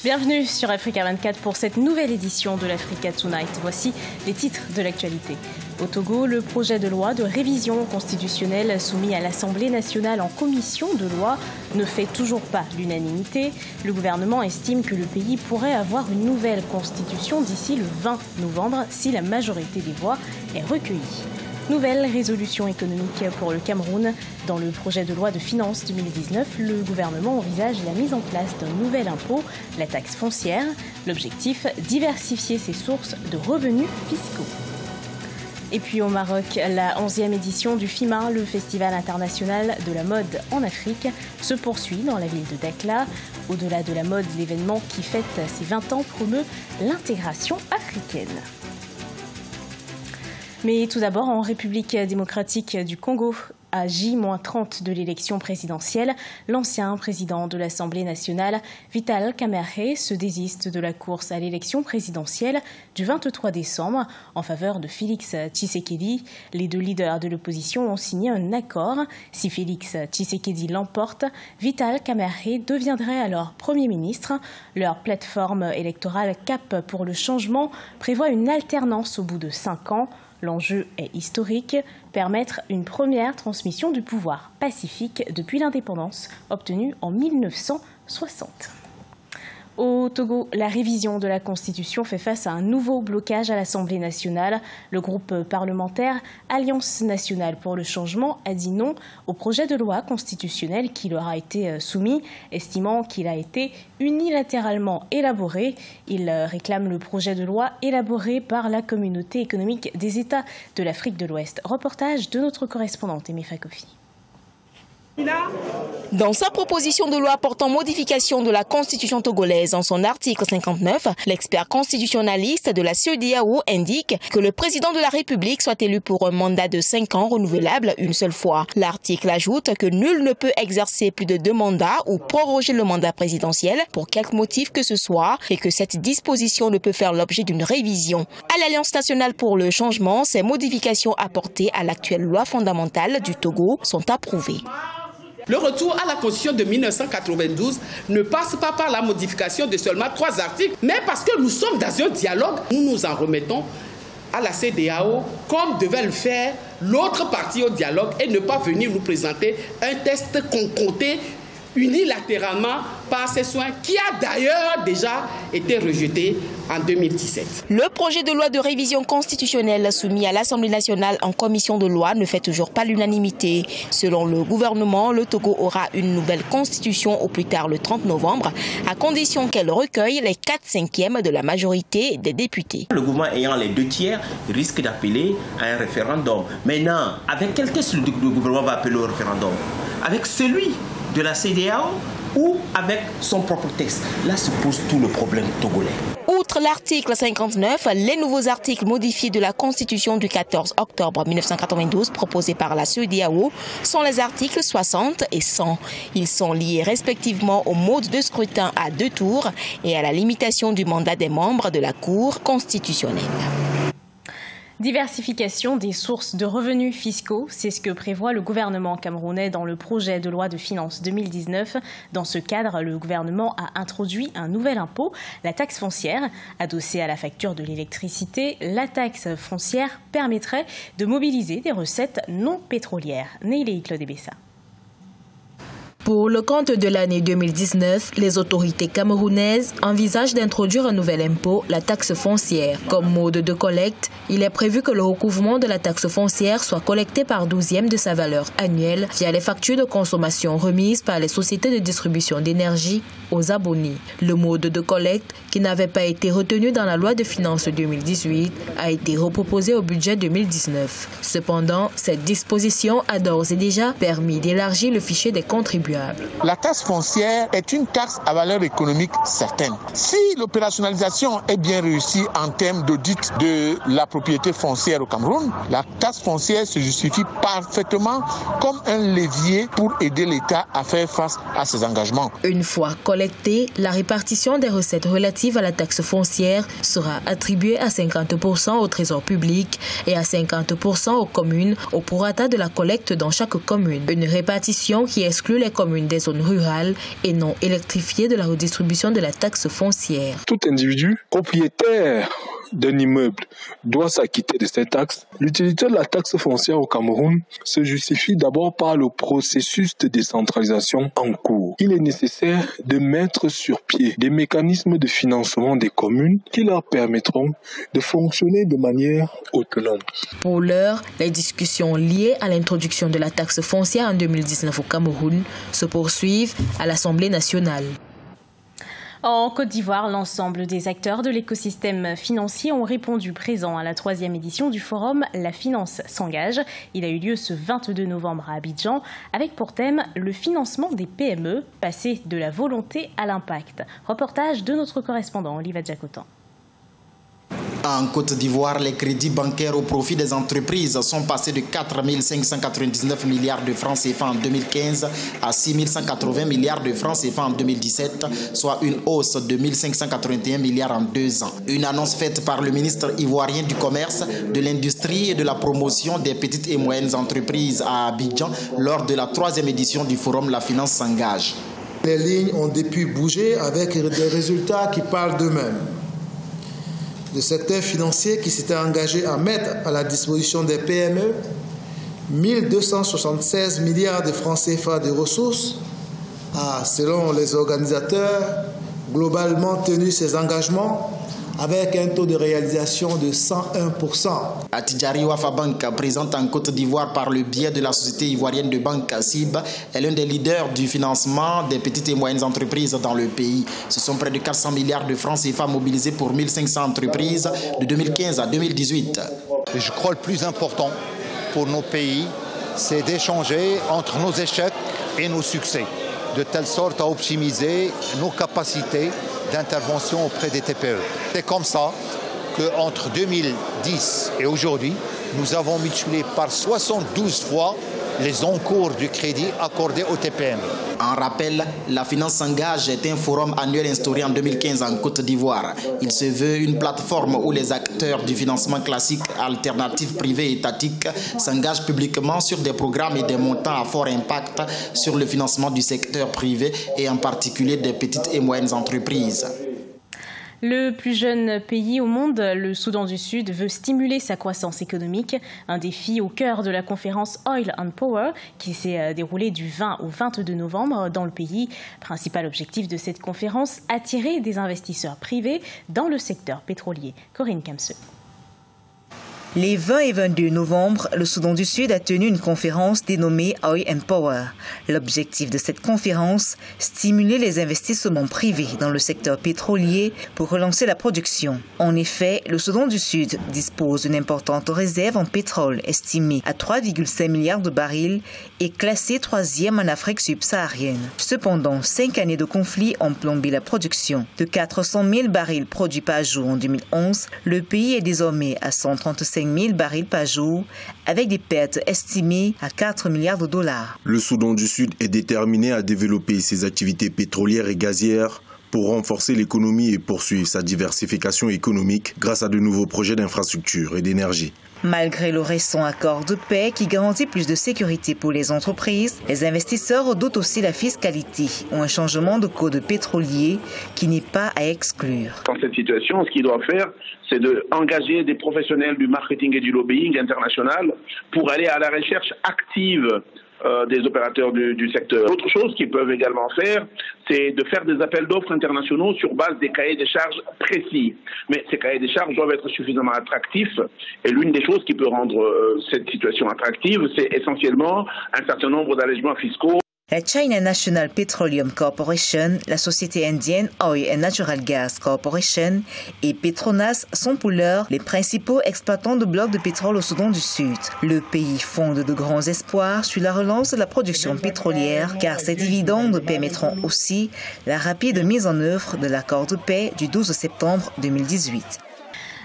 Bienvenue sur Africa 24 pour cette nouvelle édition de l'Africa Tonight. Voici les titres de l'actualité. Au Togo, le projet de loi de révision constitutionnelle soumis à l'Assemblée nationale en commission de loi ne fait toujours pas l'unanimité. Le gouvernement estime que le pays pourrait avoir une nouvelle constitution d'ici le 20 novembre si la majorité des voix est recueillie. Nouvelle résolution économique pour le Cameroun. Dans le projet de loi de finances 2019, le gouvernement envisage la mise en place d'un nouvel impôt, la taxe foncière. L'objectif, diversifier ses sources de revenus fiscaux. Et puis au Maroc, la 11e édition du FIMA, le Festival international de la mode en Afrique, se poursuit dans la ville de Dakhla. Au-delà de la mode, l'événement qui fête ses 20 ans promeut l'intégration africaine. Mais tout d'abord, en République démocratique du Congo, à J-30 de l'élection présidentielle, l'ancien président de l'Assemblée nationale, Vital Kamerhe, se désiste de la course à l'élection présidentielle du 23 décembre en faveur de Félix Tshisekedi. Les deux leaders de l'opposition ont signé un accord. Si Félix Tshisekedi l'emporte, Vital Kamerhe deviendrait alors Premier ministre. Leur plateforme électorale Cap pour le changement prévoit une alternance au bout de 5 ans. L'enjeu est historique, permettre une première transmission du pouvoir pacifique depuis l'indépendance obtenue en 1960. Au Togo, la révision de la Constitution fait face à un nouveau blocage à l'Assemblée nationale. Le groupe parlementaire Alliance nationale pour le changement a dit non au projet de loi constitutionnel qui leur a été soumis, estimant qu'il a été unilatéralement élaboré. Il réclame le projet de loi élaboré par la Communauté économique des États de l'Afrique de l'Ouest. Reportage de notre correspondante Aimé Fakofi. Dans sa proposition de loi portant modification de la Constitution togolaise en son article 59, l'expert constitutionnaliste de la CEDEAO indique que le président de la République soit élu pour un mandat de 5 ans renouvelable une seule fois. L'article ajoute que nul ne peut exercer plus de 2 mandats ou proroger le mandat présidentiel pour quelque motif que ce soit et que cette disposition ne peut faire l'objet d'une révision. À l'Alliance nationale pour le changement, ces modifications apportées à l'actuelle loi fondamentale du Togo sont approuvées. Le retour à la Constitution de 1992 ne passe pas par la modification de seulement 3 articles, mais parce que nous sommes dans un dialogue, nous nous en remettons à la CEDEAO comme devait le faire l'autre partie au dialogue et ne pas venir nous présenter un texte concocté unilatéralement par ses soins qui a d'ailleurs déjà été rejeté en 2017. Le projet de loi de révision constitutionnelle soumis à l'Assemblée nationale en commission de loi ne fait toujours pas l'unanimité. Selon le gouvernement, le Togo aura une nouvelle constitution au plus tard le 30 novembre, à condition qu'elle recueille les 4/5 de la majorité des députés. Le gouvernement ayant les 2/3 risque d'appeler à un référendum. Maintenant, avec quel texte le gouvernement va appeler au référendum? Avec celui de la CEDEAO ou avec son propre texte? Là se pose tout le problème togolais. Outre l'article 59, les nouveaux articles modifiés de la Constitution du 14 octobre 1992 proposés par la CEDEAO sont les articles 60 et 100. Ils sont liés respectivement au mode de scrutin à 2 tours et à la limitation du mandat des membres de la Cour constitutionnelle. Diversification des sources de revenus fiscaux, c'est ce que prévoit le gouvernement camerounais dans le projet de loi de finances 2019. Dans ce cadre, le gouvernement a introduit un nouvel impôt, la taxe foncière. Adossée à la facture de l'électricité, la taxe foncière permettrait de mobiliser des recettes non pétrolières. Neilei Claude Bessa. Pour le compte de l'année 2019, les autorités camerounaises envisagent d'introduire un nouvel impôt, la taxe foncière. Comme mode de collecte, il est prévu que le recouvrement de la taxe foncière soit collecté par 12e de sa valeur annuelle via les factures de consommation remises par les sociétés de distribution d'énergie aux abonnés. Le mode de collecte, qui n'avait pas été retenu dans la loi de finances 2018, a été reproposé au budget 2019. Cependant, cette disposition a d'ores et déjà permis d'élargir le fichier des contribuables. La taxe foncière est une taxe à valeur économique certaine. Si l'opérationnalisation est bien réussie en termes d'audit de la propriété foncière au Cameroun, la taxe foncière se justifie parfaitement comme un levier pour aider l'État à faire face à ses engagements. Une fois collectée, la répartition des recettes relatives à la taxe foncière sera attribuée à 50% au trésor public et à 50% aux communes au prorata de la collecte dans chaque commune. Une répartition qui exclut les communes des zones rurales et non électrifiées de la redistribution de la taxe foncière. Tout individu propriétaire d'un immeuble doit s'acquitter de cette taxe. L'utilité de la taxe foncière au Cameroun se justifie d'abord par le processus de décentralisation en cours. Il est nécessaire de mettre sur pied des mécanismes de financement des communes qui leur permettront de fonctionner de manière autonome. Pour l'heure, les discussions liées à l'introduction de la taxe foncière en 2019 au Cameroun se poursuivent à l'Assemblée nationale. En Côte d'Ivoire, l'ensemble des acteurs de l'écosystème financier ont répondu présent à la 3e édition du forum La Finance s'engage. Il a eu lieu ce 22 novembre à Abidjan avec pour thème le financement des PME, passer de la volonté à l'impact. Reportage de notre correspondant Oliva Djakotan. En Côte d'Ivoire, les crédits bancaires au profit des entreprises sont passés de 4 599 milliards de francs CFA en 2015 à 6 180 milliards de francs CFA en 2017, soit une hausse de 1 581 milliards en 2 ans. Une annonce faite par le ministre ivoirien du Commerce, de l'Industrie et de la Promotion des petites et moyennes entreprises à Abidjan lors de la 3e édition du forum La Finance s'engage. Les lignes ont depuis bougé avec des résultats qui parlent d'eux-mêmes. Le secteur financier qui s'était engagé à mettre à la disposition des PME 1276 milliards de francs CFA de ressources a, selon les organisateurs, globalement tenu ses engagements avec un taux de réalisation de 101%. Atidjari Wafa Bank, présente en Côte d'Ivoire par le biais de la société ivoirienne de banque CIB, est l'un des leaders du financement des petites et moyennes entreprises dans le pays. Ce sont près de 400 milliards de francs CFA mobilisés pour 1500 entreprises de 2015 à 2018. Et je crois que le plus important pour nos pays, c'est d'échanger entre nos échecs et nos succès, de telle sorte à optimiser nos capacités d'intervention auprès des TPE. C'est comme ça qu'entre 2010 et aujourd'hui, nous avons multiplié par 72 fois les encours du crédit accordé aux TPM. En rappel, La Finance s'engage est un forum annuel instauré en 2015 en Côte d'Ivoire. Il se veut une plateforme où les acteurs du financement classique, alternatif privé et étatique s'engagent publiquement sur des programmes et des montants à fort impact sur le financement du secteur privé et en particulier des petites et moyennes entreprises. Le plus jeune pays au monde, le Soudan du Sud, veut stimuler sa croissance économique. Un défi au cœur de la conférence Oil and Power qui s'est déroulée du 20 au 22 novembre dans le pays. Principal objectif de cette conférence, attirer des investisseurs privés dans le secteur pétrolier. Corinne Kamse. Les 20 et 22 novembre, le Soudan du Sud a tenu une conférence dénommée Oil and Power. L'objectif de cette conférence, stimuler les investissements privés dans le secteur pétrolier pour relancer la production. En effet, le Soudan du Sud dispose d'une importante réserve en pétrole estimée à 3,5 milliards de barils et classée 3e en Afrique subsaharienne. Cependant, 5 années de conflit ont plombé la production. De 400 000 barils produits par jour en 2011, le pays est désormais à 135 000 barils par jour, avec des pertes estimées à 4 milliards de dollars. Le Soudan du Sud est déterminé à développer ses activités pétrolières et gazières pour renforcer l'économie et poursuivre sa diversification économique grâce à de nouveaux projets d'infrastructure et d'énergie. Malgré le récent accord de paix qui garantit plus de sécurité pour les entreprises, les investisseurs redoutent aussi la fiscalité ou un changement de code pétrolier qui n'est pas à exclure. Dans cette situation, ce qu'ils doivent faire, c'est d'engager des professionnels du marketing et du lobbying international pour aller à la recherche active des opérateurs du secteur. Autre chose qu'ils peuvent également faire, c'est de faire des appels d'offres internationaux sur base des cahiers des charges précis. Mais ces cahiers des charges doivent être suffisamment attractifs. Et l'une des choses qui peut rendre cette situation attractive, c'est essentiellement un certain nombre d'allègements fiscaux. La China National Petroleum Corporation, la société indienne Oil and Natural Gas Corporation et Petronas sont pour l'heure les principaux exploitants de blocs de pétrole au Soudan du Sud. Le pays fonde de grands espoirs sur la relance de la production pétrolière car ces dividendes permettront aussi la rapide mise en œuvre de l'accord de paix du 12 septembre 2018.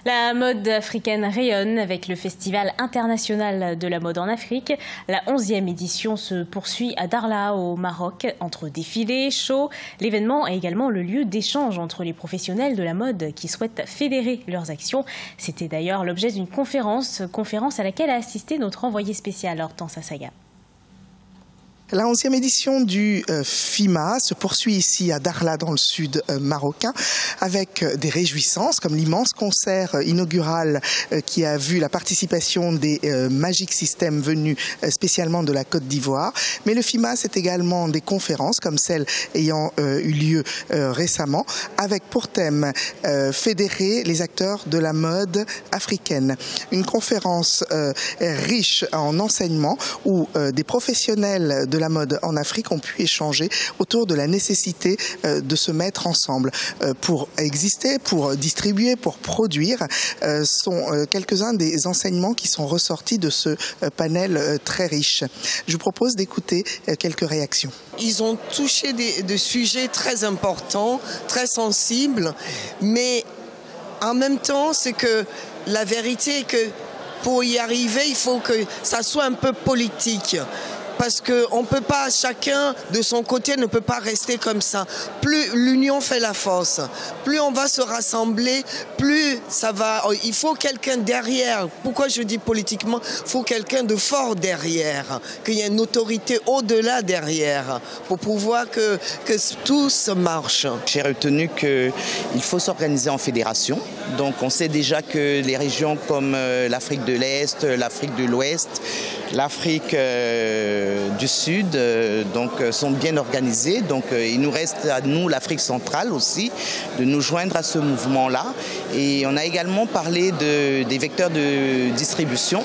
La mode africaine rayonne avec le Festival international de la mode en Afrique. La 11e édition se poursuit à Darla au Maroc. Entre défilés, shows, l'événement est également le lieu d'échange entre les professionnels de la mode qui souhaitent fédérer leurs actions. C'était d'ailleurs l'objet d'une conférence à laquelle a assisté notre envoyé spécial Hortense Assaga. La 11e édition du FIMA se poursuit ici à Dakhla dans le sud marocain avec des réjouissances comme l'immense concert inaugural qui a vu la participation des Magic Systems venus spécialement de la Côte d'Ivoire. Mais le FIMA, c'est également des conférences comme celle ayant eu lieu récemment avec pour thème fédérer les acteurs de la mode africaine. Une conférence riche en enseignements où des professionnels de la mode en Afrique ont pu échanger autour de la nécessité de se mettre ensemble pour exister, pour distribuer, pour produire. Sont quelques-uns des enseignements qui sont ressortis de ce panel très riche. Je vous propose d'écouter quelques réactions. Ils ont touché des sujets très importants, très sensibles, mais en même temps, c'est que la vérité est que pour y arriver, il faut que ça soit un peu politique. Parce qu'on ne peut pas, chacun de son côté ne peut pas rester comme ça. Plus l'union fait la force, plus on va se rassembler, plus ça va... Il faut quelqu'un derrière. Pourquoi je dis politiquement? Il faut quelqu'un de fort derrière, qu'il y ait une autorité au-delà derrière, pour pouvoir que tout se marche. J'ai retenu qu'il faut s'organiser en fédération. Donc on sait déjà que les régions comme l'Afrique de l'Est, l'Afrique de l'Ouest, l'Afrique du Sud sont bien organisées. Donc il nous reste à nous, l'Afrique centrale aussi, de nous joindre à ce mouvement-là. Et on a également parlé des vecteurs de distribution,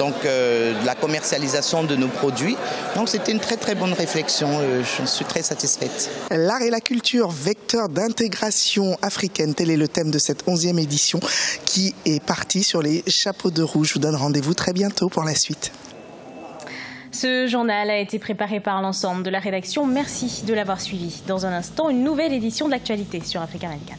donc de la commercialisation de nos produits. Donc c'était une très très bonne réflexion, je suis très satisfaite. L'art et la culture, vecteur d'intégration africaine, tel est le thème de cette 11e édition qui est partie sur les chapeaux de roue. Je vous donne rendez-vous très bientôt pour la suite. Ce journal a été préparé par l'ensemble de la rédaction. Merci de l'avoir suivi. Dans un instant, une nouvelle édition de l'actualité sur Africa 24.